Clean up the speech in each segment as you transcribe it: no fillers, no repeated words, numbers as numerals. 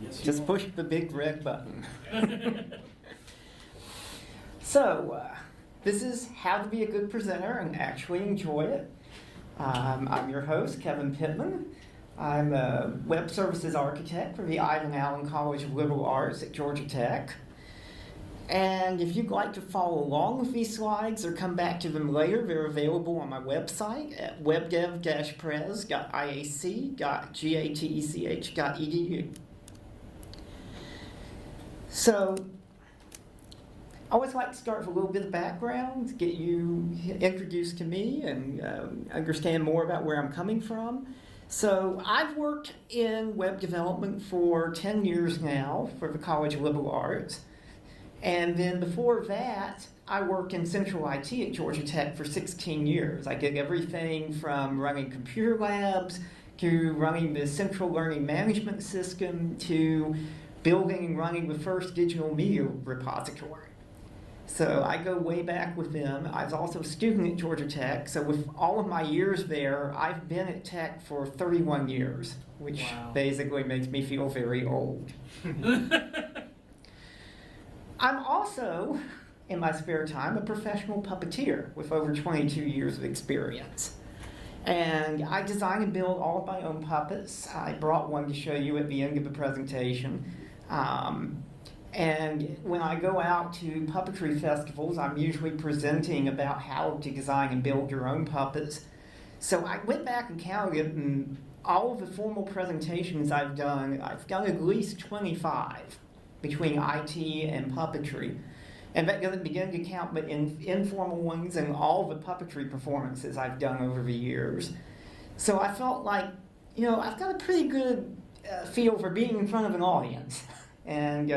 Yes, you Just are. push the big red button. So, this is how to be a good presenter and actually enjoy it. I'm your host, Kevin Pittman. I'm a web services architect for the Ivan Allen College of Liberal Arts at Georgia Tech. And if you'd like to follow along with these slides or come back to them later, they're available on my website at webdev-pres.iac.gatech.edu. So, I always like to start with a little bit of background, to get you introduced to me and understand more about where I'm coming from. So I've worked in web development for 10 years now for the College of Liberal Arts. And then before that, I worked in central IT at Georgia Tech for 16 years. I did everything from running computer labs to running the central learning management system to building and running the first digital media repository. So I go way back with them. I was also a student at Georgia Tech, so with all of my years there, I've been at Tech for 31 years, which basically makes me feel very old. I'm also, in my spare time, a professional puppeteer with over 22 years of experience. And I design and build all of my own puppets. I brought one to show you at the end of the presentation. And when I go out to puppetry festivals, I'm usually presenting about how to design and build your own puppets. So I went back and counted, and all of the formal presentations I've done at least 25 between IT and puppetry. And that doesn't begin to count but informal ones and all the puppetry performances I've done over the years. So I felt like, I've got a pretty good feel for being in front of an audience and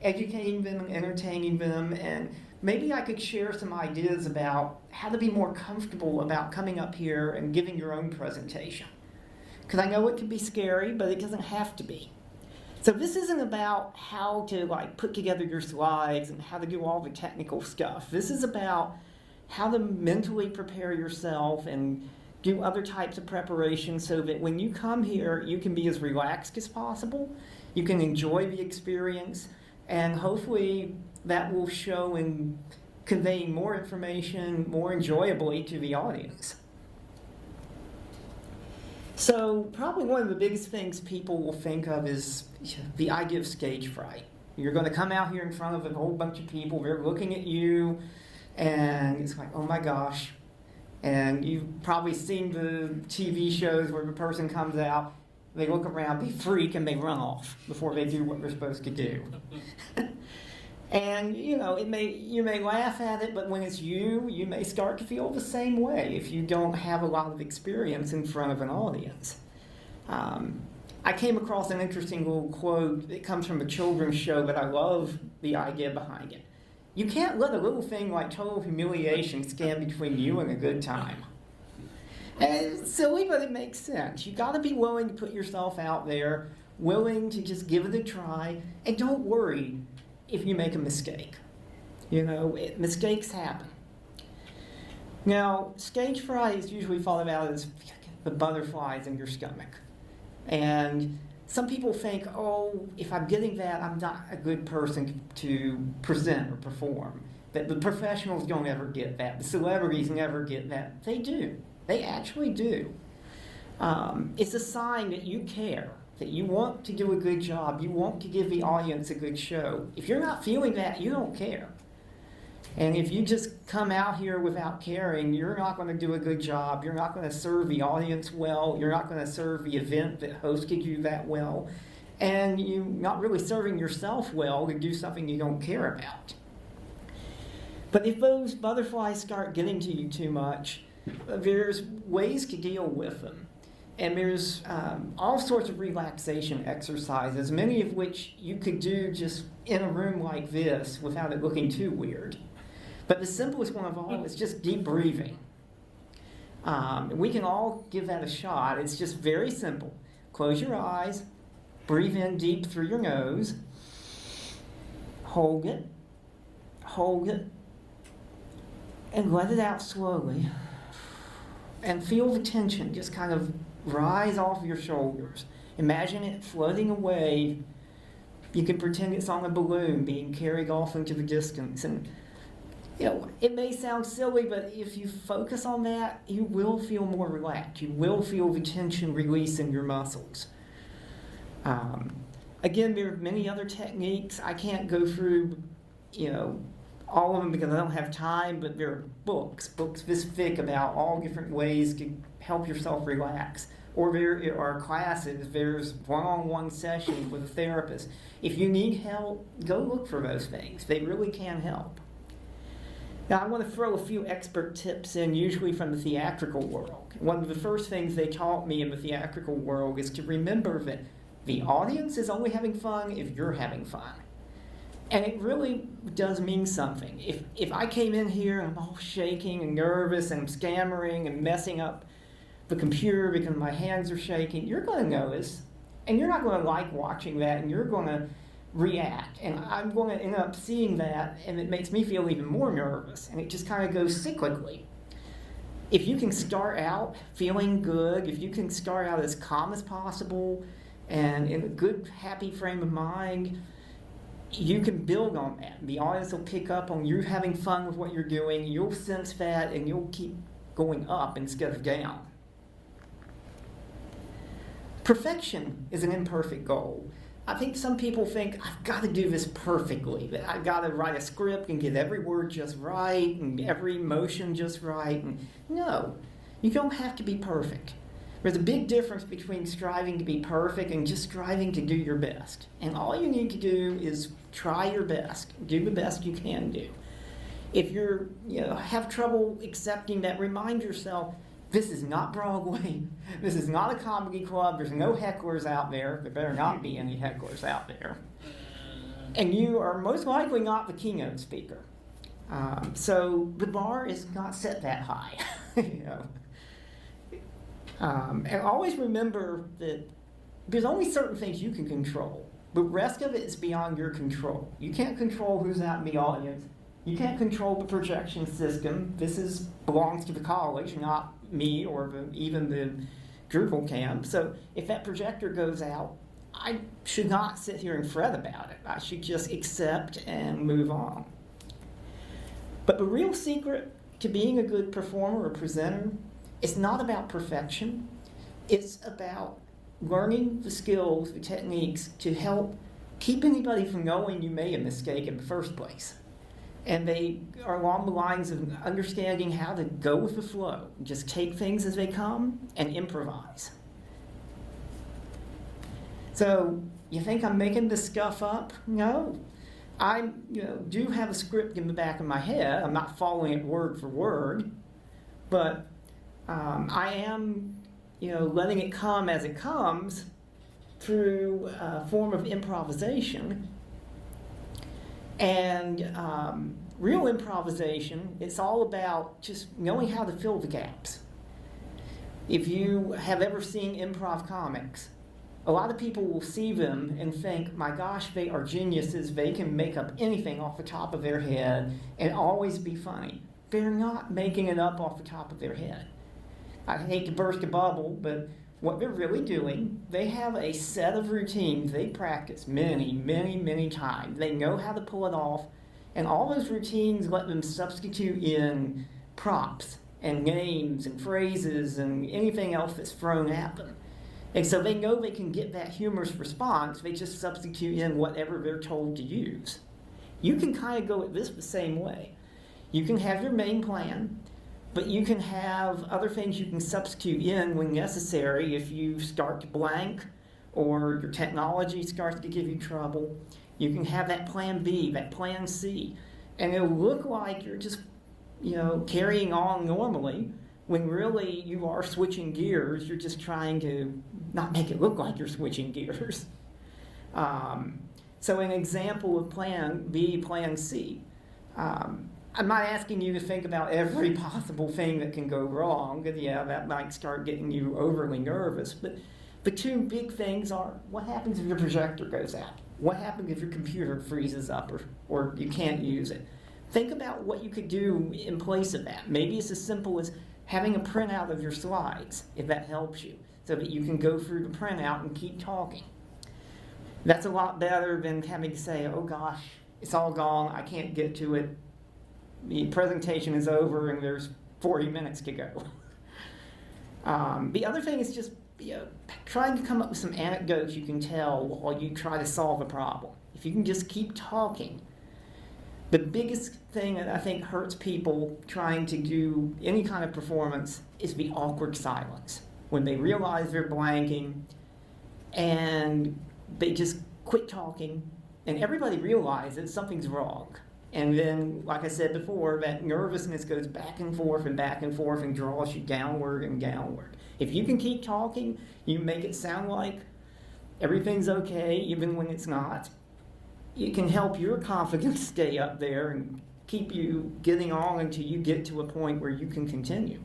educating them and entertaining them, and maybe I could share some ideas about how to be more comfortable about coming up here and giving your own presentation. Because I know it can be scary, but it doesn't have to be. So this isn't about how to put together your slides and how to do all the technical stuff. This is about how to mentally prepare yourself and do other types of preparation so that when you come here, you can be as relaxed as possible. You can enjoy the experience, and hopefully that will show in conveying more information more enjoyably to the audience. So probably one of the biggest things people will think of is the idea of stage fright. You're going to come out here in front of a whole bunch of people, they're looking at you, and it's like, oh my gosh. And you've probably seen the TV shows where the person comes out, they look around, they freak, and they run off before they do what they're supposed to do. And, you may laugh at it, but when it's you may start to feel the same way if you don't have a lot of experience in front of an audience. I came across an interesting little quote. It comes from a children's show, but I love the idea behind it. You can't let a little thing like total humiliation stand between you and a good time. And it's silly, but it makes sense. You got to be willing to put yourself out there, willing to just give it a try, and don't worry if you make a mistake. Mistakes happen. Now, stage fright is usually thought about as the butterflies in your stomach. And some people think, if I'm getting that, I'm not a good person to present or perform. That the professionals don't ever get that. The celebrities never get that. They do. They actually do. It's a sign that you care, that you want to do a good job, you want to give the audience a good show. If you're not feeling that, you don't care. And if you just come out here without caring, you're not going to do a good job, you're not going to serve the audience well, you're not going to serve the event that hosted you that well, and you're not really serving yourself well to do something you don't care about. But if those butterflies start getting to you too much, there's ways to deal with them. And there's all sorts of relaxation exercises, many of which you could do just in a room like this without it looking too weird. But the simplest one of all is just deep breathing. We can all give that a shot. It's just very simple. Close your eyes, breathe in deep through your nose, hold it, and let it out slowly. And feel the tension just kind of rise off your shoulders. Imagine it floating away You can pretend it's on a balloon being carried off into the distance. And, it may sound silly, but if you focus on that, you will feel more relaxed. You will feel the tension release in your muscles. Again, there are many other techniques. I can't go through, all of them because I don't have time, but there are books this thick about all different ways to help yourself relax. Or there are classes, there's one-on-one sessions with a therapist. If you need help, go look for those things. They really can help. Now, I want to throw a few expert tips in, usually from the theatrical world. One of the first things they taught me in the theatrical world is to remember that the audience is only having fun if you're having fun. And it really does mean something. If I came in here and I'm all shaking and nervous and I'm stammering and messing up the computer because my hands are shaking, you're going to notice, and you're not going to like watching that, and you're going to react. And I'm going to end up seeing that, and it makes me feel even more nervous, and it just kind of goes cyclically. If you can start out feeling good, if you can start out as calm as possible and in a good, happy frame of mind, you can build on that. The audience will pick up on you having fun with what you're doing. You'll sense that, and you'll keep going up instead of down. Perfection is an imperfect goal. I think some people think, I've got to do this perfectly, that I've got to write a script and get every word just right and every emotion just right. And no, you don't have to be perfect. There's a big difference between striving to be perfect and just striving to do your best. And all you need to do is try your best, do the best you can do. If you're, have trouble accepting that, remind yourself, this is not Broadway. This is not a comedy club. There's no hecklers out there. There better not be any hecklers out there. And you are most likely not the keynote speaker. So the bar is not set that high. And always remember that there's only certain things you can control. The rest of it is beyond your control. You can't control who's out in the audience. You can't control the projection system. This belongs to the college, not me or even the Drupal camp. So if that projector goes out, I should not sit here and fret about it. I should just accept and move on. But the real secret to being a good performer or presenter is not about perfection. It's about learning the skills, the techniques to help keep anybody from knowing you made a mistake in the first place. And they are along the lines of understanding how to go with the flow. Just take things as they come and improvise. So, you think I'm making this stuff up? No. I do have a script in the back of my head. I'm not following it word for word. But I am, letting it come as it comes through a form of improvisation. And real improvisation, it's all about just knowing how to fill the gaps. If you have ever seen improv comics, a lot of people will see them and think, my gosh, they are geniuses. They can make up anything off the top of their head and always be funny. They're not making it up off the top of their head. I hate to burst a bubble, but what they're really doing, they have a set of routines they practice many, many, many times. They know how to pull it off, and all those routines let them substitute in props and names and phrases and anything else that's thrown at them. And so they know they can get that humorous response. They just substitute in whatever they're told to use. You can kind of go at this the same way. You can have your main plan, but you can have other things you can substitute in when necessary if you start to blank or your technology starts to give you trouble. You can have that plan B, that plan C, and it'll look like you're just, carrying on normally when really you are switching gears. You're just trying to not make it look like you're switching gears. So an example of plan B, plan C. I'm not asking you to think about every possible thing that can go wrong, because that might start getting you overly nervous. But the two big things are, what happens if your projector goes out? What happens if your computer freezes up or you can't use it? Think about what you could do in place of that. Maybe it's as simple as having a printout of your slides, if that helps you, so that you can go through the printout and keep talking. That's a lot better than having to say, oh gosh, it's all gone, I can't get to it. The presentation is over and there's 40 minutes to go. The other thing is just trying to come up with some anecdotes you can tell while you try to solve a problem. If you can just keep talking. The biggest thing that I think hurts people trying to do any kind of performance is the awkward silence. When they realize they're blanking and they just quit talking and everybody realizes something's wrong. And then, like I said before, that nervousness goes back and forth and draws you downward and downward. If you can keep talking, you make it sound like everything's okay, even when it's not. It can help your confidence stay up there and keep you getting on until you get to a point where you can continue.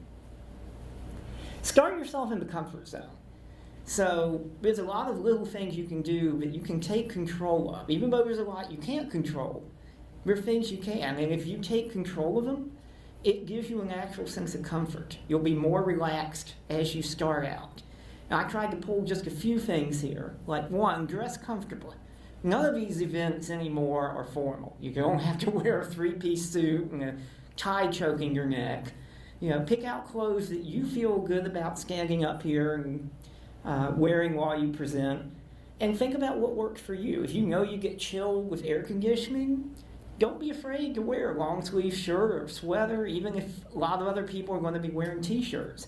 Start yourself in the comfort zone. So there's a lot of little things you can do that you can take control of. Even though there's a lot you can't control, there are things you can. And if you take control of them, it gives you an actual sense of comfort. You'll be more relaxed as you start out. Now, I tried to pull just a few things here. Like one, dress comfortably. None of these events anymore are formal. You don't have to wear a three-piece suit and a tie choking your neck. Pick out clothes that you feel good about standing up here and wearing while you present. And think about what works for you. If you know you get chilled with air conditioning, don't be afraid to wear a long sleeve shirt or sweater, even if a lot of other people are going to be wearing t-shirts.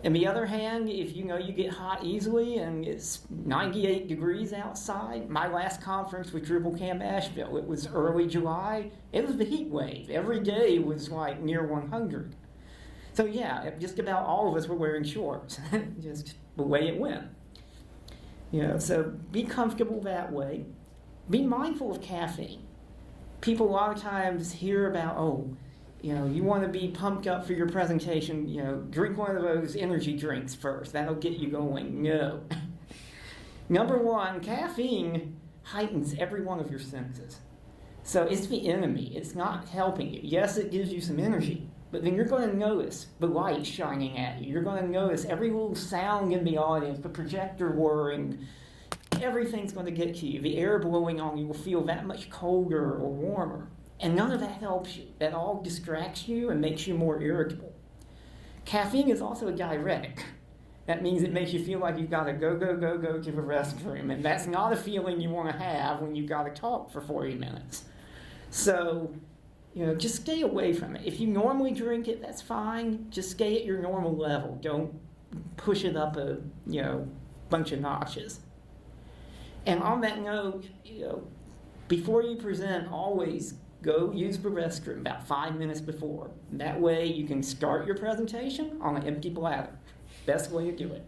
On the other hand, if you know you get hot easily and it's 98 degrees outside, my last conference with Dribble Camp Asheville, it was early July, it was the heat wave. Every day was like near 100. So yeah, just about all of us were wearing shorts, just the way it went. So be comfortable that way. Be mindful of caffeine. People a lot of times hear about, you want to be pumped up for your presentation, drink one of those energy drinks first. That'll get you going. No. Number one, caffeine heightens every one of your senses. So it's the enemy. It's not helping you. Yes, it gives you some energy, but then you're going to notice the light shining at you. You're going to notice every little sound in the audience, the projector whirring. Everything's going to get to you. The air blowing on you will feel that much colder or warmer. And none of that helps you. That all distracts you and makes you more irritable. Caffeine is also a diuretic. That means it makes you feel like you've got to go to the restroom. And that's not a feeling you want to have when you've got to talk for 40 minutes. So, just stay away from it. If you normally drink it, that's fine. Just stay at your normal level. Don't push it up a, bunch of notches. And on that note, before you present, always go use the restroom about 5 minutes before. That way you can start your presentation on an empty bladder. Best way to do it.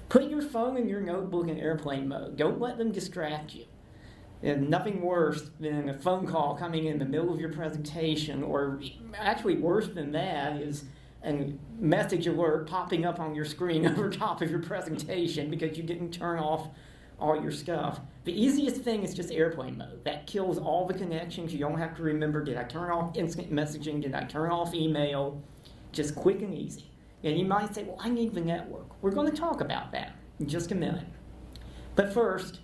Put your phone and your notebook in airplane mode. Don't let them distract you. And nothing worse than a phone call coming in the middle of your presentation, or actually worse than that is a message alert popping up on your screen over top of your presentation because you didn't turn off all your stuff. The easiest thing is just airplane mode. That kills all the connections. You don't have to remember, did I turn off instant messaging? Did I turn off email? Just quick and easy. And you might say, well, I need the network. We're going to talk about that in just a minute. But first,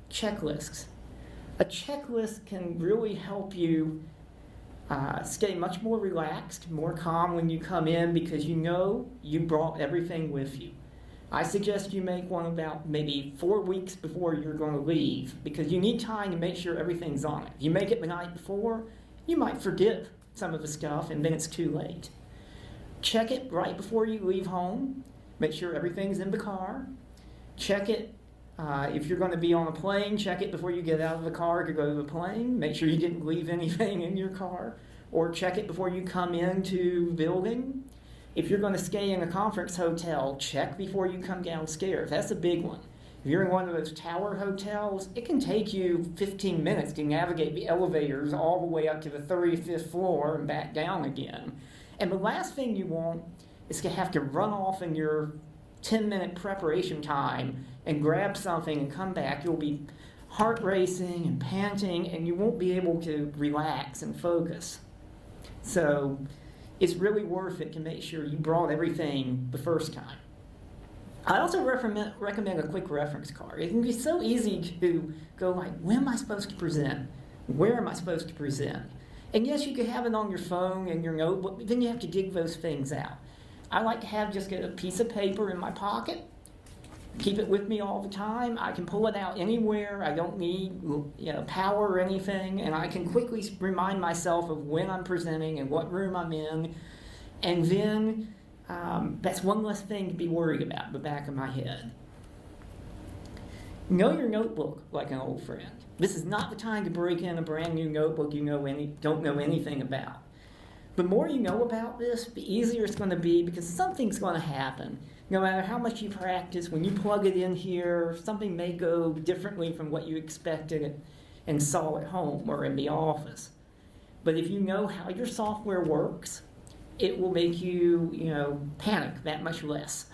checklists. A checklist can really help you stay much more relaxed, more calm when you come in because you know you brought everything with you. I suggest you make one about maybe 4 weeks before you're going to leave because you need time to make sure everything's on it. If you make it the night before, you might forget some of the stuff and then it's too late. Check it right before you leave home. Make sure everything's in the car. Check it if you're going to be on a plane, check it before you get out of the car to go to the plane. Make sure you didn't leave anything in your car. Or check it before you come into the building. If you're going to stay in a conference hotel, check before you come downstairs. That's a big one. If you're in one of those tower hotels, it can take you 15 minutes to navigate the elevators all the way up to the 35th floor and back down again. And the last thing you want is to have to run off in your 10-minute preparation time and grab something and come back. You'll be heart racing and panting, and you won't be able to relax and focus. So it's really worth it to make sure you brought everything the first time. I also recommend a quick reference card. It can be so easy to go like, when am I supposed to present? Where am I supposed to present? And yes, you can have it on your phone and your notebook, but then you have to dig those things out. I like to have just get a piece of paper in my pocket, keep it with me all the time. I can pull it out anywhere. I don't need power or anything, and I can quickly remind myself of when I'm presenting and what room I'm in, and then that's one less thing to be worried about in the back of my head. Know your notebook like an old friend. This is not the time to break in a brand new notebook you don't know anything about. The more you know about this, the easier it's going to be, because something's going to happen. No matter how much you practice, when you plug it in here, something may go differently from what you expected and saw at home or in the office. But if you know how your software works, it will make you, panic that much less.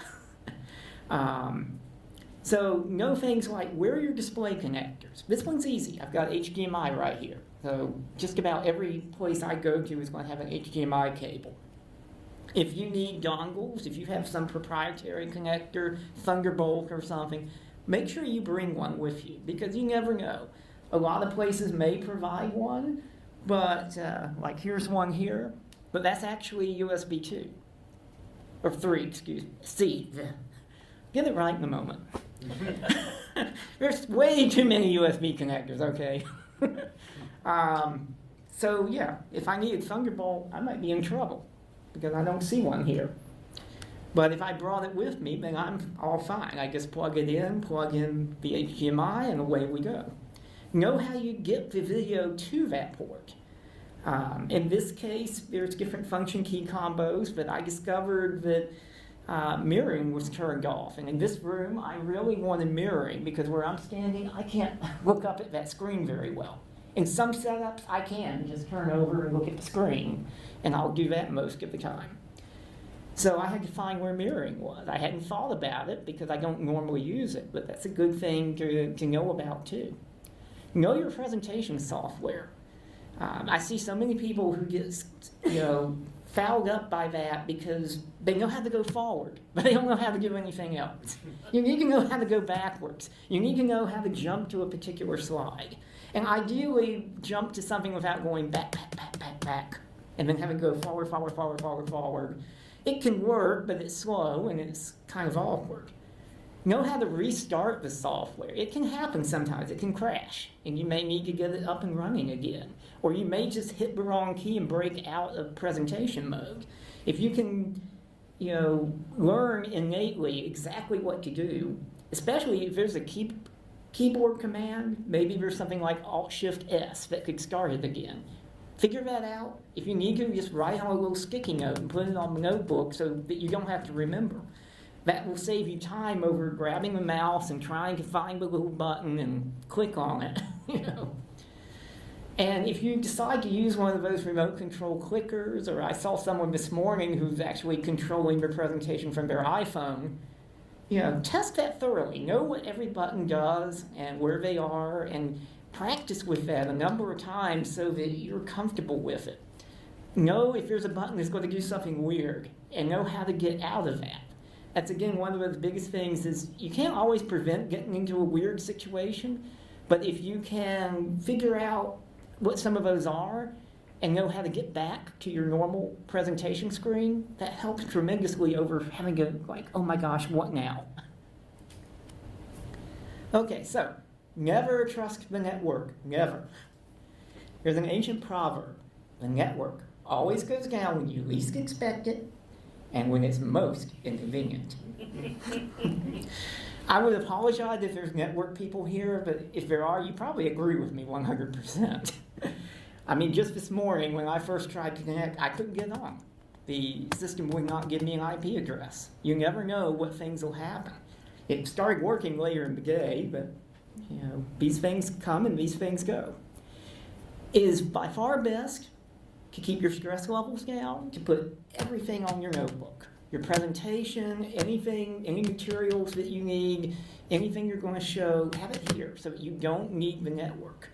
So know things like, where are your display connectors? This one's easy. I've got HDMI right here. So just about every place I go to is going to have an HDMI cable. If you need dongles, if you have some proprietary connector, Thunderbolt or something, make sure you bring one with you, because you never know. A lot of places may provide one, but like here's one here, but that's actually USB 2, or 3, excuse me, C. Get it right in a moment. There's way too many USB connectors, okay? So yeah, if I needed Thunderbolt, I might be in trouble, because I don't see one here. But if I brought it with me, then I'm all fine. I just plug in the HDMI, and away we go. Know how you get the video to that port. In this case, there's different function key combos, but I discovered that mirroring was turned off. And in this room, I really wanted mirroring, because where I'm standing, I can't look up at that screen very well. In some setups, I can just turn over and look at the screen, and I'll do that most of the time. So I had to find where mirroring was. I hadn't thought about it because I don't normally use it, but that's a good thing to know about too. Know your presentation software. I see so many people who get fouled up by that because they know how to go forward, but they don't know how to do anything else. You need to know how to go backwards. You need to know how to jump to a particular slide. And ideally, jump to something without going back, and then having to go forward. It can work, but it's slow and it's kind of awkward. Know how to restart the software. It can happen sometimes. It can crash, and you may need to get it up and running again. Or you may just hit the wrong key and break out of presentation mode. If you can, learn innately exactly what to do, especially if there's a keyboard command, maybe there's something like Alt-Shift-S that could start it again. Figure that out. If you need to, just write on a little sticky note and put it on the notebook so that you don't have to remember. That will save you time over grabbing the mouse and trying to find the little button and click on it, And if you decide to use one of those remote control clickers, or I saw someone this morning who's actually controlling their presentation from their iPhone, test that thoroughly. Know what every button does and where they are, and practice with that a number of times so that you're comfortable with it. Know if there's a button that's going to do something weird, and know how to get out of that. That's, again, one of the biggest things is you can't always prevent getting into a weird situation, but if you can figure out what some of those are and know how to get back to your normal presentation screen, that helps tremendously over having to, oh my gosh, what now? Okay, so never trust the network, never. There's an ancient proverb: the network always goes down when you least expect it and when it's most inconvenient. I would apologize if there's network people here, but if there are, you probably agree with me 100%. I mean, just this morning when I first tried to connect, I couldn't get on. The system would not give me an IP address. You never know what things will happen. It started working later in the day, but these things come and these things go. It is by far best to keep your stress levels down, to put everything on your notebook. Your presentation, anything, any materials that you need, anything you're going to show, have it here so that you don't need the network.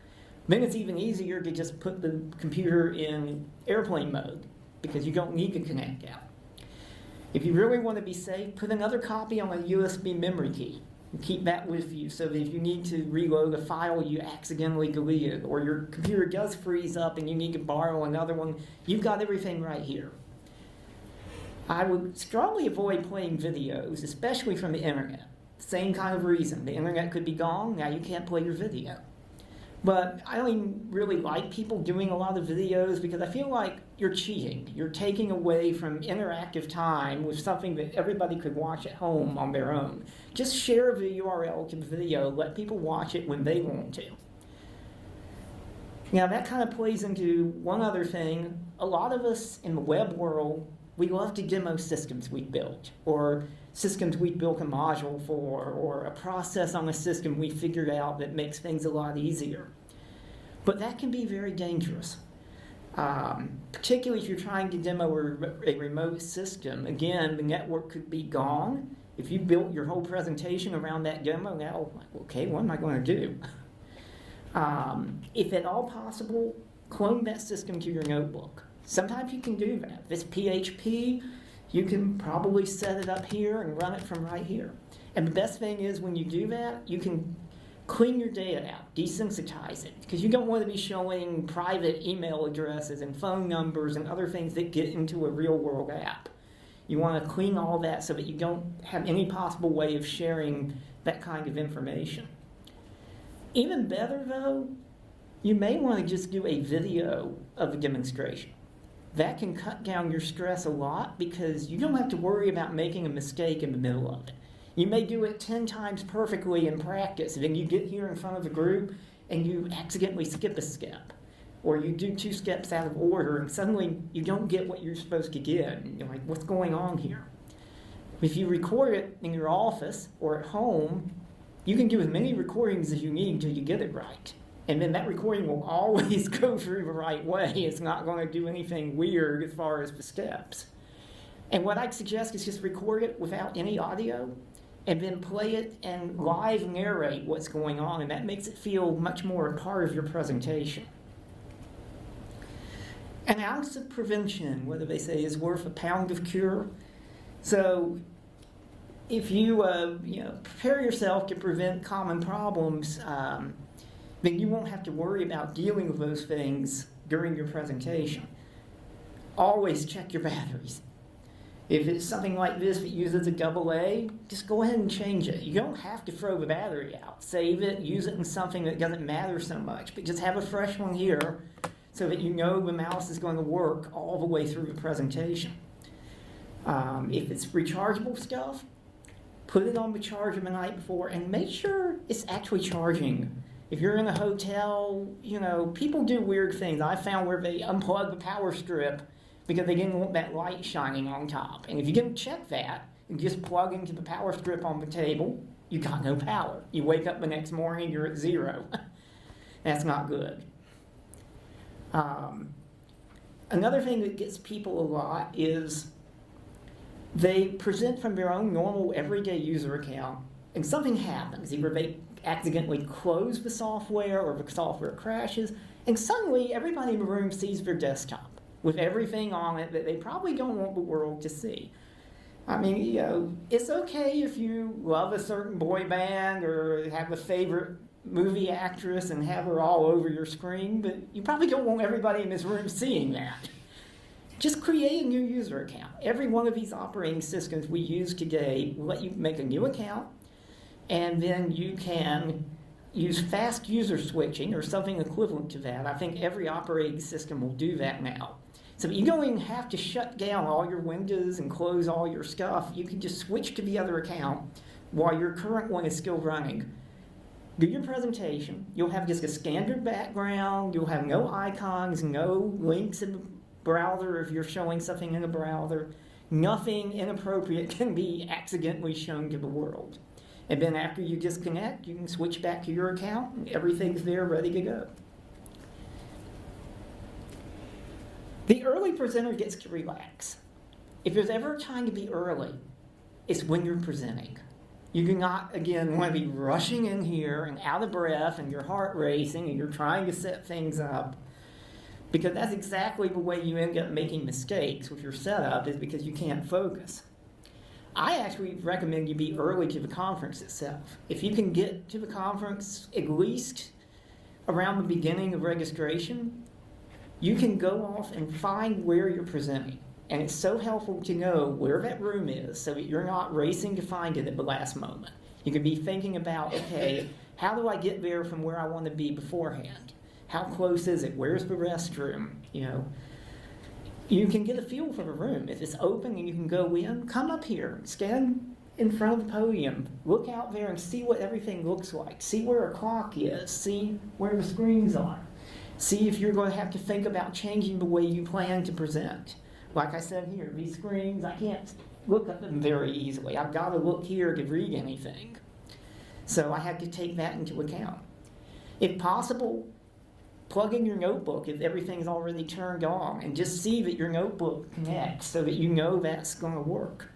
Then it's even easier to just put the computer in airplane mode because you don't need to connect out. If you really want to be safe, put another copy on a USB memory key. And keep that with you so that if you need to reload a file you accidentally deleted, or your computer does freeze up and you need to borrow another one, you've got everything right here. I would strongly avoid playing videos, especially from the internet. Same kind of reason. The internet could be gone, now you can't play your video. But I don't really like people doing a lot of videos because I feel like you're cheating. You're taking away from interactive time with something that everybody could watch at home on their own. Just share the URL to the video, let people watch it when they want to. Now that kind of plays into one other thing. A lot of us in the web world, we love to demo systems we built, or systems we built a module for, or a process on a system we figured out that makes things a lot easier. But that can be very dangerous, particularly if you're trying to demo a remote system. Again, the network could be gone. If you built your whole presentation around that demo, now, okay, what am I going to do? If at all possible, clone that system to your notebook. Sometimes you can do that. If it's PHP, you can probably set it up here and run it from right here. And the best thing is when you do that, you can clean your data out, desensitize it, because you don't want to be showing private email addresses and phone numbers and other things that get into a real-world app. You want to clean all that so that you don't have any possible way of sharing that kind of information. Even better, though, you may want to just do a video of a demonstration. That can cut down your stress a lot because you don't have to worry about making a mistake in the middle of it. You may do it 10 times perfectly in practice, and then you get here in front of a group and you accidentally skip a step. Or you do 2 steps out of order and suddenly you don't get what you're supposed to get. And you're like, what's going on here? If you record it in your office or at home, you can do as many recordings as you need until you get it right. And then that recording will always go through the right way. It's not going to do anything weird as far as the steps. And what I'd suggest is just record it without any audio and then play it and live narrate what's going on. And that makes it feel much more a part of your presentation. An ounce of prevention, what do they say, is worth a pound of cure. So if you prepare yourself to prevent common problems, then you won't have to worry about dealing with those things during your presentation. Always check your batteries. If it's something like this that uses a AA, just go ahead and change it. You don't have to throw the battery out. Save it, use it in something that doesn't matter so much, but just have a fresh one here so that you know the mouse is going to work all the way through the presentation. If it's rechargeable stuff, put it on the charger the night before and make sure it's actually charging. If you're in a hotel, people do weird things. I found where they unplug the power strip because they didn't want that light shining on top. And if you didn't check that and just plug into the power strip on the table, you got no power. You wake up the next morning, you're at 0. That's not good. Another thing that gets people a lot is they present from their own normal everyday user account and something happens. Either they accidentally close the software or the software crashes, and suddenly everybody in the room sees their desktop with everything on it that they probably don't want the world to see. I mean, it's okay if you love a certain boy band or have a favorite movie actress and have her all over your screen, but you probably don't want everybody in this room seeing that. Just create a new user account. Every one of these operating systems we use today will let you make a new account, and then you can use fast user switching or something equivalent to that. I think every operating system will do that now. So you don't even have to shut down all your windows and close all your stuff. You can just switch to the other account while your current one is still running. Do your presentation. You'll have just a standard background. You'll have no icons, no links in the browser if you're showing something in the browser. Nothing inappropriate can be accidentally shown to the world. And then after you disconnect, you can switch back to your account and everything's there ready to go. The early presenter gets to relax. If there's ever a time to be early, it's when you're presenting. You do not, again, want to be rushing in here and out of breath and your heart racing and you're trying to set things up, because that's exactly the way you end up making mistakes with your setup, is because you can't focus. I actually recommend you be early to the conference itself. If you can get to the conference at least around the beginning of registration, you can go off and find where you're presenting. And it's so helpful to know where that room is so that you're not racing to find it at the last moment. You can be thinking about, okay, how do I get there from where I want to be beforehand? How close is it? Where's the restroom? You know, you can get a feel for the room. If it's open and you can go in, come up here, stand in front of the podium, look out there and see what everything looks like. See where a clock is, see where the screens are. See if you're going to have to think about changing the way you plan to present. Like I said here, these screens, I can't look at them very easily. I've got to look here to read anything. So I have to take that into account. If possible, plug in your notebook if everything's already turned on and just see that your notebook connects so that you know that's going to work.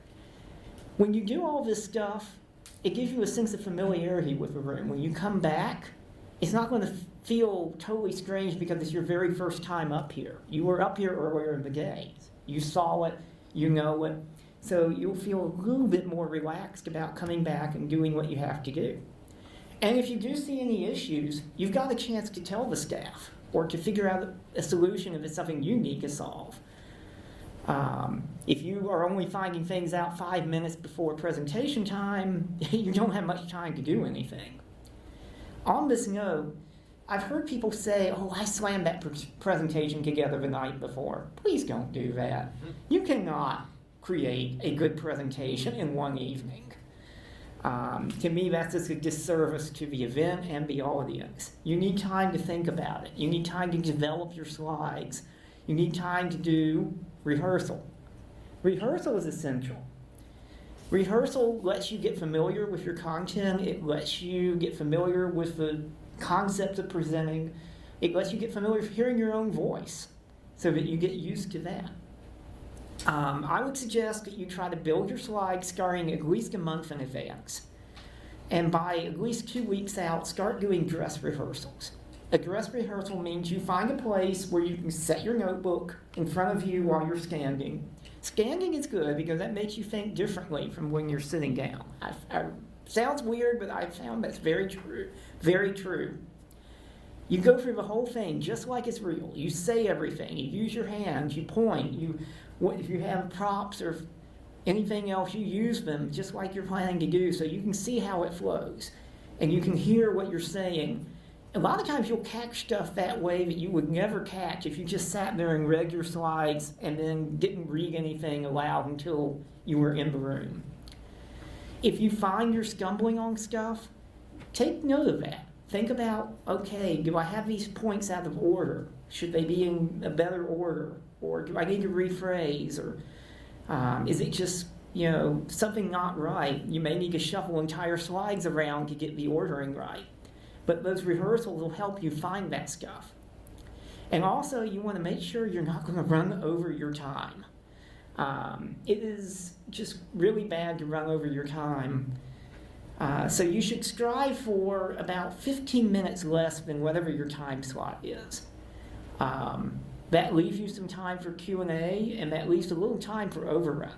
When you do all this stuff, it gives you a sense of familiarity with the room. When you come back, it's not going to feel totally strange because it's your very first time up here. You were up here earlier in the day. You saw it, you know it, so you'll feel a little bit more relaxed about coming back and doing what you have to do. And if you do see any issues, you've got a chance to tell the staff or to figure out a solution if it's something you need to solve. If you are only finding things out 5 minutes before presentation time, you don't have much time to do anything. On this note, I've heard people say, oh, I slammed that presentation together the night before. Please don't do that. You cannot create a good presentation in one evening. To me, that's just a disservice to the event and the audience. You need time to think about it. You need time to develop your slides. You need time to do rehearsal. Rehearsal is essential. Rehearsal lets you get familiar with your content. It lets you get familiar with the concept of presenting. It lets you get familiar with hearing your own voice so that you get used to that. I would suggest that you try to build your slides starting at least a month in advance. And by at least 2 weeks out, start doing dress rehearsals. A dress rehearsal means you find a place where you can set your notebook in front of you while you're standing. Standing is good because that makes you think differently from when you're sitting down. Sounds weird, but I've found that's very true. Very true. You go through the whole thing just like it's real. You say everything. You use your hands. You point. If you have props or anything else, you use them just like you're planning to do so you can see how it flows. And you can hear what you're saying. A lot of times you'll catch stuff that way that you would never catch if you just sat there and read your slides and then didn't read anything aloud until you were in the room. If you find you're stumbling on stuff, take note of that. Think about, okay, do I have these points out of order? Should they be in a better order? Or do I need to rephrase? Or is it just, something not right? You may need to shuffle entire slides around to get the ordering right. But those rehearsals will help you find that stuff. And also, you want to make sure you're not going to run over your time. It is just really bad to run over your time. So you should strive for about 15 minutes less than whatever your time slot is. That leaves you some time for Q&A, and that leaves a little time for overrun.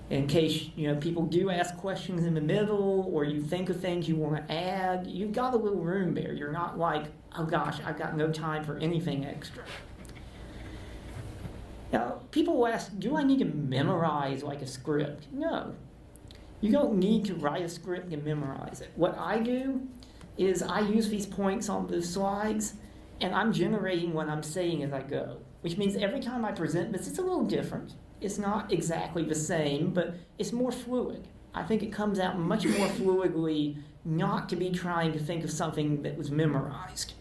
In case people do ask questions in the middle, or you think of things you want to add, you've got a little room there. You're not like, oh gosh, I've got no time for anything extra. Now, people will ask, do I need to memorize like a script? No. You don't need to write a script and memorize it. What I do is I use these points on the slides, and I'm generating what I'm saying as I go, which means every time I present this, it's a little different. It's not exactly the same, but it's more fluid. I think it comes out much more fluidly not to be trying to think of something that was memorized.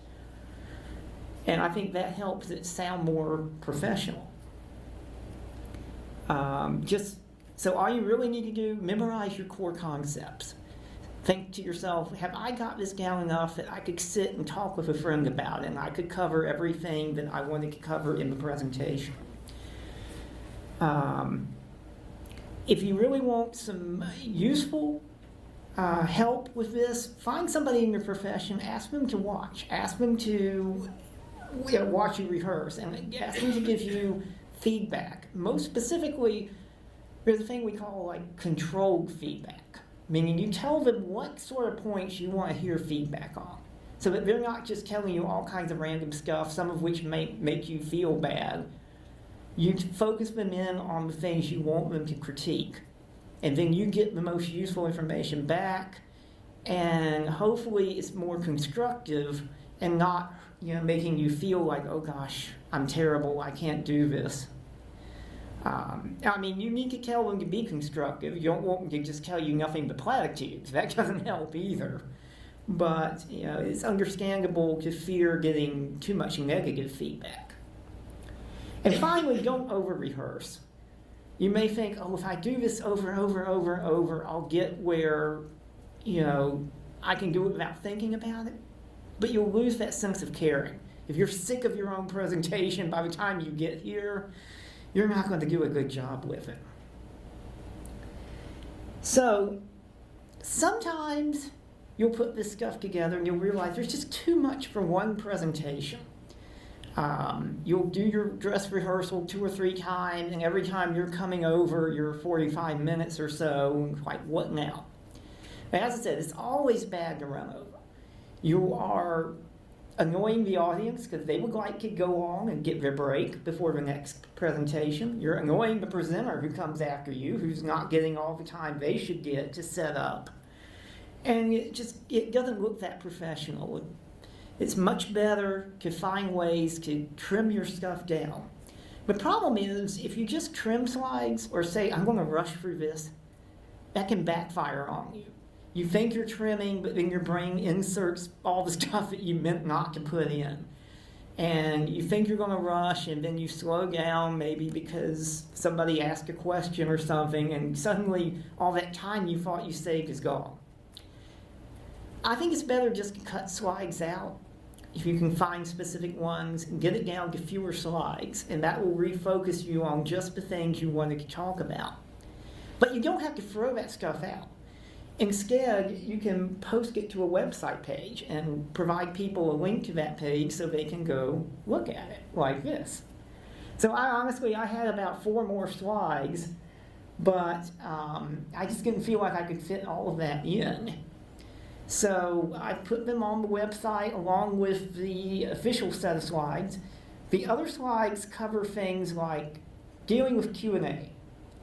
And I think that helps it sound more professional. So all you really need to do, memorize your core concepts. Think to yourself, have I got this down enough that I could sit and talk with a friend about it, and I could cover everything that I wanted to cover in the presentation? If you really want some useful help with this, find somebody in your profession, ask them to watch. Ask them to watch you rehearse, and ask them to give you feedback. Most specifically, there's a thing we call like controlled feedback, meaning you tell them what sort of points you want to hear feedback on, so that they're not just telling you all kinds of random stuff, some of which may make you feel bad. You focus them in on the things you want them to critique, and then you get the most useful information back, and hopefully it's more constructive and not, making you feel like, oh gosh, I'm terrible, I can't do this. You need to tell them to be constructive. You don't want them to just tell you nothing but platitudes. That doesn't help either. But, it's understandable to fear getting too much negative feedback. And finally, don't over-rehearse. You may think, oh, if I do this over and over and over and over, I'll get where, I can do it without thinking about it. But you'll lose that sense of caring. If you're sick of your own presentation, by the time you get here, you're not going to do a good job with it. So, sometimes you'll put this stuff together and you'll realize there's just too much for one presentation. You'll do your dress rehearsal 2 or 3 times, and every time you're coming over your 45 minutes or so, like, what now? And as I said, it's always bad to run over. You are annoying the audience because they would like to go on and get their break before the next presentation. You're annoying the presenter who comes after you, who's not getting all the time they should get to set up. And it doesn't look that professional. It's much better to find ways to trim your stuff down. The problem is, if you just trim slides or say, I'm going to rush through this, that can backfire on you. You think you're trimming, but then your brain inserts all the stuff that you meant not to put in. And you think you're going to rush, and then you slow down, maybe because somebody asked a question or something, and suddenly all that time you thought you saved is gone. I think it's better just to cut slides out. If you can find specific ones, get it down to fewer slides, and that will refocus you on just the things you wanted to talk about. But you don't have to throw that stuff out. Instead, you can post it to a website page and provide people a link to that page so they can go look at it, like this. So I had about 4 more slides, but I just didn't feel like I could fit all of that in. So I put them on the website along with the official set of slides. The other slides cover things like dealing with Q&A.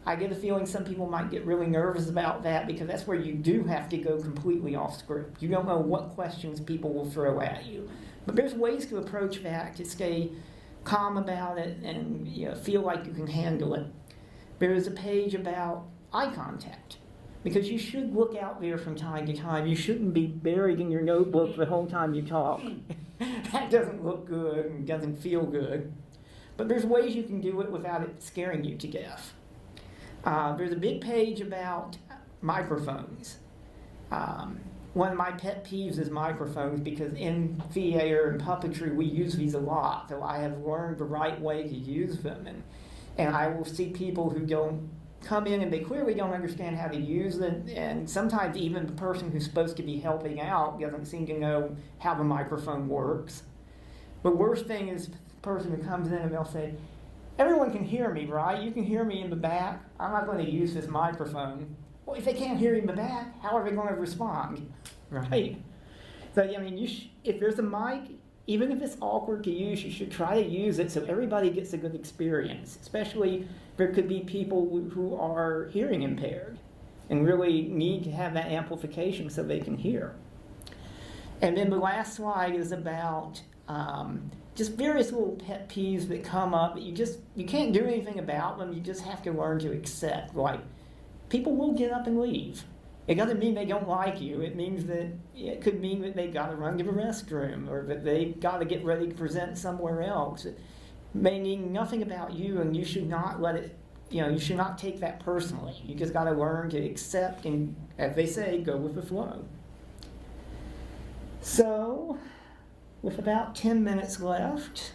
I get a feeling some people might get really nervous about that because that's where you do have to go completely off script. You don't know what questions people will throw at you. But there's ways to approach that to stay calm about it and feel like you can handle it. There is a page about eye contact, because you should look out there from time to time. You shouldn't be buried in your notebook the whole time you talk. That doesn't look good and doesn't feel good. But there's ways you can do it without it scaring you to death. There's a big page about microphones. One of my pet peeves is microphones, because in theater and puppetry we use these a lot, so I have learned the right way to use them. And I will see people who don't come in and they clearly don't understand how to use it, and sometimes even the person who's supposed to be helping out doesn't seem to know how the microphone works. The worst thing is the person who comes in and they'll say, everyone can hear me, right? You can hear me in the back. I'm not going to use this microphone. Well, if they can't hear you in the back, how are they going to respond, right? So, if there's a mic, even if it's awkward to use, you should try to use it so everybody gets a good experience. Especially, there could be people who are hearing impaired and really need to have that amplification so they can hear. And then the last slide is about just various little pet peeves that come up that you can't do anything about them. You just have to learn to accept. Like, people will get up and leave. It doesn't mean they don't like you. It could mean that they got to run to the restroom, or that they got to get ready to present somewhere else. It may mean nothing about you, and you should not let it. You should not take that personally. You just got to learn to accept and, as they say, go with the flow. So, with about 10 minutes left.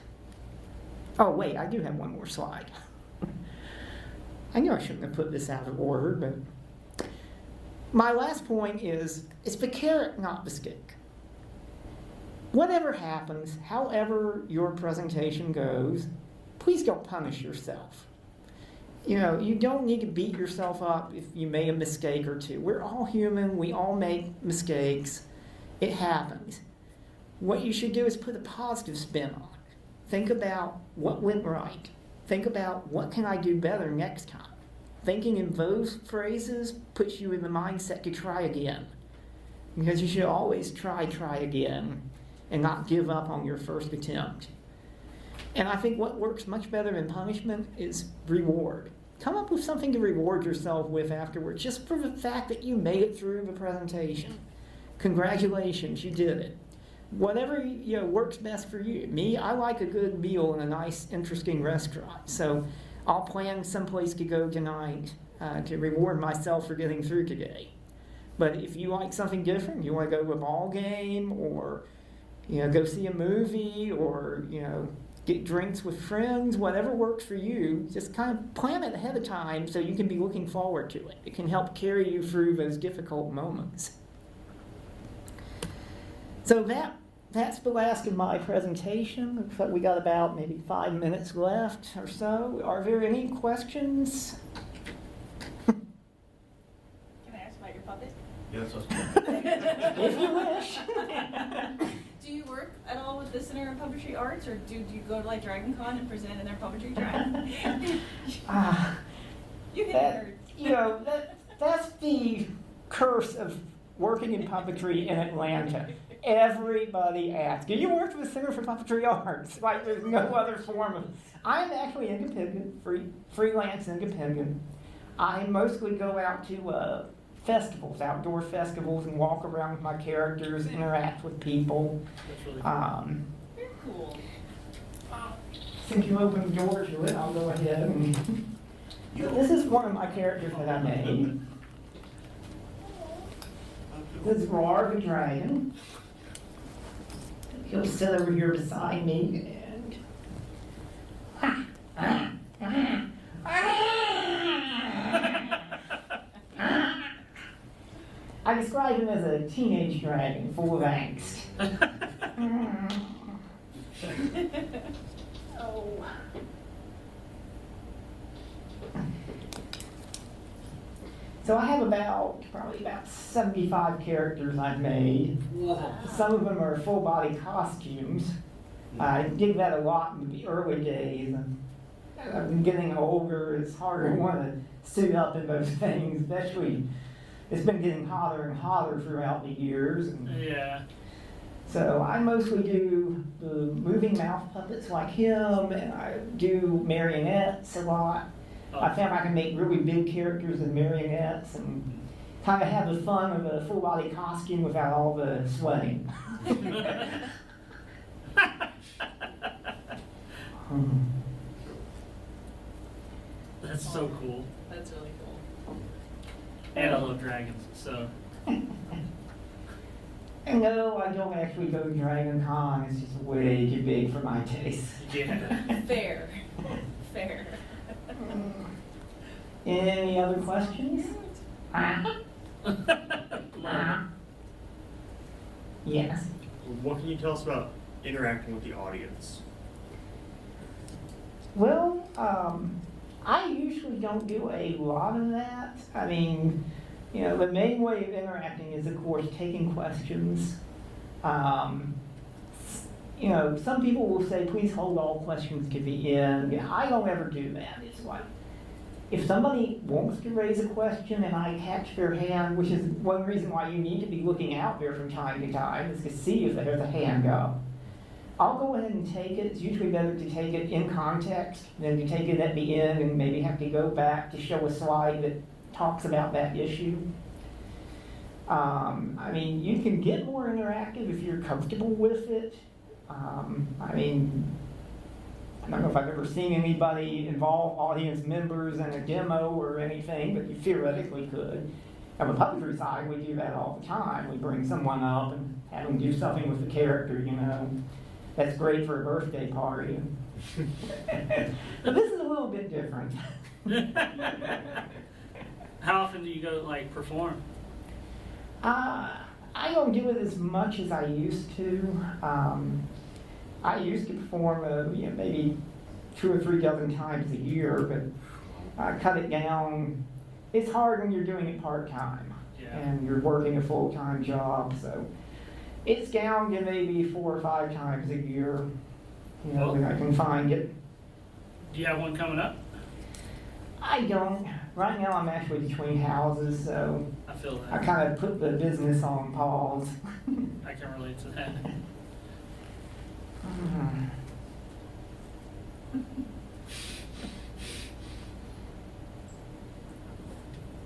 Oh wait, I do have one more slide. I know I shouldn't have put this out of order, but my last point is, it's the carrot, not the stick. Whatever happens, however your presentation goes, please don't punish yourself. you don't need to beat yourself up if you made a mistake or two. We're all human. We all make mistakes. It happens. What you should do is put a positive spin on it. Think about what went right. Think about what can I do better next time. Thinking in those phrases puts you in the mindset to try again. Because you should always try again, and not give up on your first attempt. And I think what works much better than punishment is reward. Come up with something to reward yourself with afterwards, just for the fact that you made it through the presentation. Congratulations, you did it. Whatever works best for you. Me, I like a good meal in a nice, interesting restaurant. So I'll plan someplace to go tonight to reward myself for getting through today. But if you like something different, you want to go to a ball game, or go see a movie, or get drinks with friends, whatever works for you, just kind of plan it ahead of time so you can be looking forward to it. It can help carry you through those difficult moments. So that's the last of my presentation. Looks like we got about maybe 5 minutes left or so. Are there any questions? Can I ask about your puppet? Yes, that's If you wish. Do you work at all with the Center of Puppetry Arts, or do you go to like Dragon Con and present in their puppetry track? You can nerd. That's the curse of working in puppetry in Atlanta. Everybody asks, do you work with the Center for Puppetry Arts? Like there's no other form of... I'm actually independent, freelance independent. I mostly go out to festivals, outdoor festivals, and walk around with my characters, interact with people. That's really cool. Very cool. Since you opened the door to it, I'll go ahead and... So this is one of my characters that I made. This is Roar the Dragon. He'll sit over here beside me and... I describe him as a teenage dragon full of angst. Oh. So I have probably about 75 characters I've made. Some of them are full body costumes. I did that a lot in the early days. I've been getting older, it's harder to want to suit up in those things, especially it's been getting hotter and hotter throughout the years. Yeah. So I mostly do the moving mouth puppets like him, and I do marionettes a lot. I found I can make really big characters as marionettes and kind of have the fun of a full body costume without all the sweating. That's so cool. That's really cool. And I love dragons, so. And no, I don't actually go to Dragon Con. It's just way too big for my taste. Yeah. Fair. Fair. Any other questions? Yes. What can you tell us about interacting with the audience? Well, I usually don't do a lot of that. I mean, the main way of interacting is, of course, taking questions. Some people will say, please hold all questions to the end. I don't ever do that. It's like, if somebody wants to raise a question and I catch their hand, which is one reason why you need to be looking out there from time to time, is to see if there's a hand up. I'll go ahead and take it. It's usually better to take it in context than to take it at the end and maybe have to go back to show a slide that talks about that issue. I mean, you can get more interactive if you're comfortable with it. I don't know if I've ever seen anybody involve audience members in a demo or anything, but you theoretically could. On the puppetry side, we do that all the time. We bring someone up and have them do something with the character, That's great for a birthday party. But this is a little bit different. How often do you go perform? I don't do it as much as I used to. I used to perform maybe 2 or 3 dozen times a year, but cut it down. It's hard when you're doing it part-time. Yeah. And you're working a full-time job, so it's down to maybe 4 or 5 times a year, you know, when I can find it. Do you have one coming up? I don't. Right now I'm actually between houses, so I feel I that. kind of put the business on pause. I can relate to that.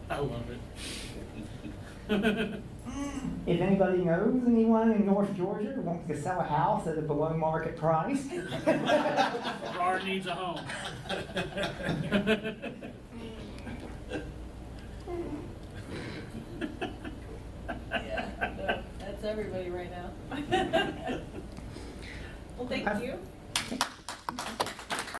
I love it. If anybody knows anyone in North Georgia who wants to sell a house at a below market price, Rar needs a home. Yeah, no, that's everybody right now. Well, thank you.